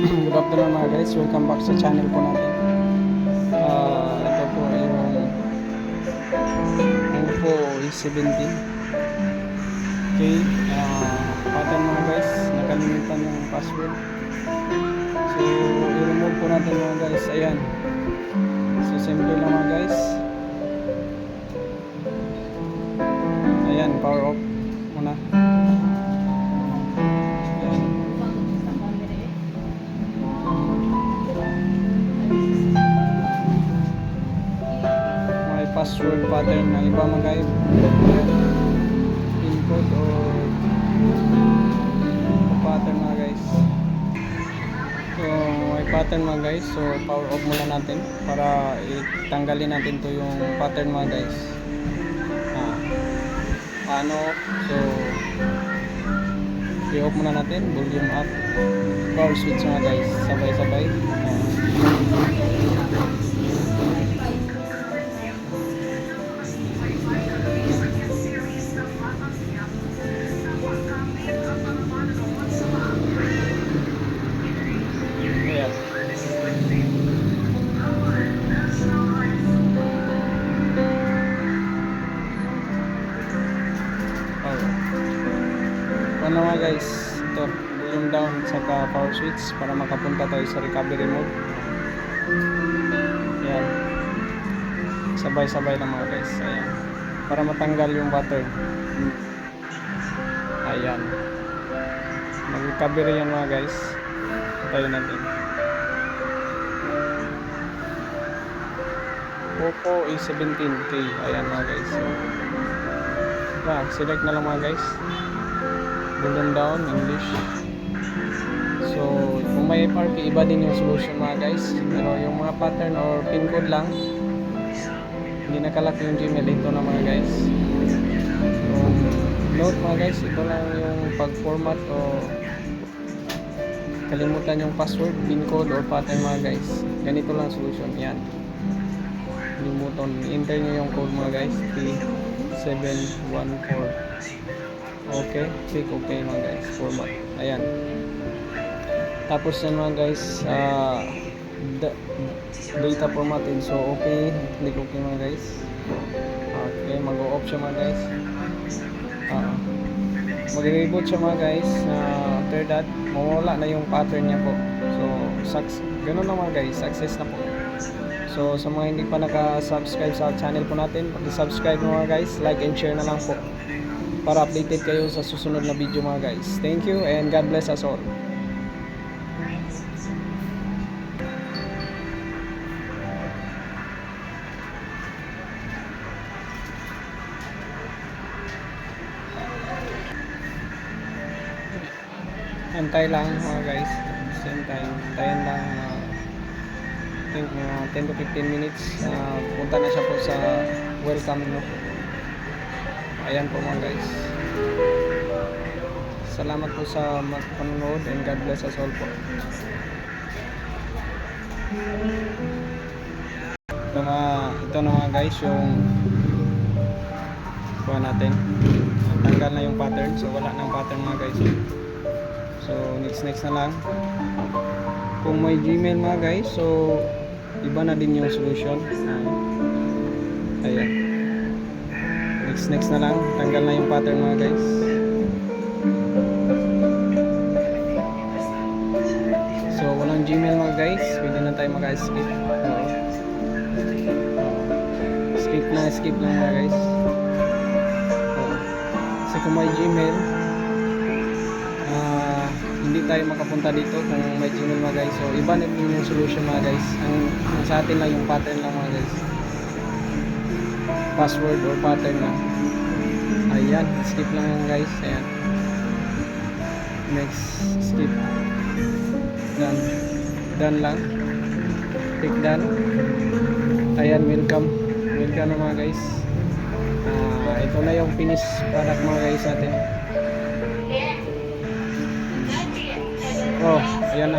Good afternoon mga guys, welcome back sa channel po natin. Ito po yung Oppo A17. Okay, pattern mga guys, nakalimutan yung password. So, i-remove po natin mga guys. Ayan. So, simple lang mga guys. Ayan, power off muna. Password pattern ng iba mga guys, pin code or pattern mga guys. So may pattern mga guys, so power off muna natin para itanggalin natin to yung pattern mga guys. Ano, so i-off muna natin, volume up, power switch mga guys, sabay-sabay. Ano nga guys, ito volume down saka power switch para makapunta tayo sa recovery mode. Ayan, sabay-sabay lang mga guys. Ayan, para matanggal yung pattern. Ayan, mag-recovery yan mga guys. Tayo natin Oppo A17K. Ayan mga guys, select na lang mga guys, volume down, English. So kung may FRP, iba din yung solution mga guys, pero yung mga pattern or pin code lang, hindi nakalak yung Gmail. Ito na mga guys. So note mga guys, ito lang yung pag-format o kalimutan yung password, pin code or pattern mga guys. Ganito lang solution. Yan, kalimutan, enter nyo yung code mga guys, P714. Okay, click okay mga guys, format. Ayan, tapos yan mga guys, data formatted. So okay, click okay mga guys. Okay, mag-o-off siya mga guys. Mag-reboot siya mga guys. After that, mawala na yung pattern niya po. So ganun na mga guys, success na po. So sa mga hindi pa naka-subscribe sa channel po natin, pag-subscribe mga guys, like and share na lang po para updated kayo sa susunod na video mga guys. Thank you and God bless us all. Antay lang mga guys, same time, antayin lang, I think 10 to 15 minutes. Punta na siya po sa welcome no. Ayan po mga guys, salamat po sa panonood and God bless us all po. Ito na mga guys, yung kuha natin, tanggal na yung pattern. So wala nang pattern mga guys. So next na lang. Kung may Gmail mga guys, so iba na din yung solution. Ayan, next na lang, tanggal na yung pattern mga guys. So walang Gmail mga guys, pwede na tayo maka-skip. Skip lang mga guys. Kasi kung may Gmail, hindi tayo makapunta dito kung may Gmail mga guys. So iba na yung solution mga guys. Ang sa atin lang yung pattern lang mga guys, password or pattern lang. Ayan, skip lang yan guys. Ayan, next, skip, done lang, click done. Ayan, welcome na mga guys. Ito na yung finished product mga guys natin. Oh, ayan na.